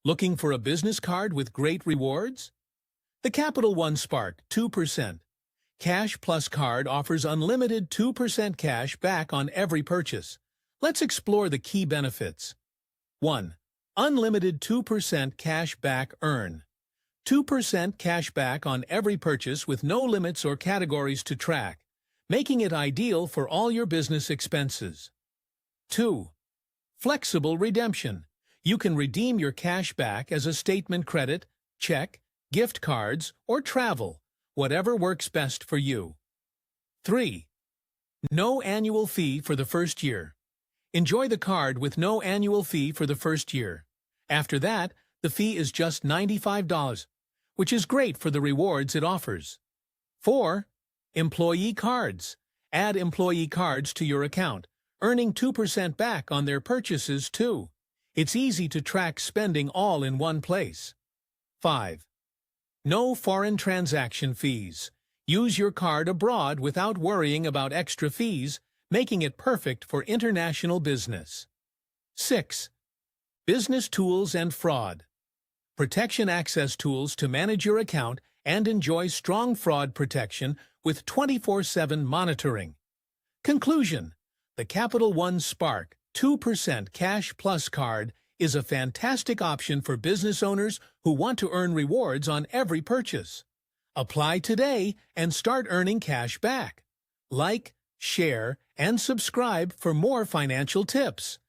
Looking for a business card with great rewards? The Capital One Spark 2% Cash Plus card offers unlimited 2% cash back on every purchase. Let's explore the key benefits. 1. Unlimited 2% cash back earn. 2% cash back on every purchase with no limits or categories to track, making it ideal for all your business expenses. 2. Flexible redemption. You can redeem your cash back as a statement credit, check, gift cards, or travel, whatever works best for you. 3. No annual fee for the first year. Enjoy the card with no annual fee for the first year. After that, the fee is just $95, which is great for the rewards it offers. 4. Employee cards. Add employee cards to your account, earning 2% back on their purchases too. It's easy to track spending all in one place. 5. No foreign transaction fees. Use your card abroad without worrying about extra fees, making it perfect for international business. 6. Business tools and fraud. Protection access tools to manage your account and enjoy strong fraud protection with 24/7 monitoring. Conclusion: the Capital One Spark 2% Cash Plus card is a fantastic option for business owners who want to earn rewards on every purchase. Apply today and start earning cash back. Like, share, and subscribe for more financial tips.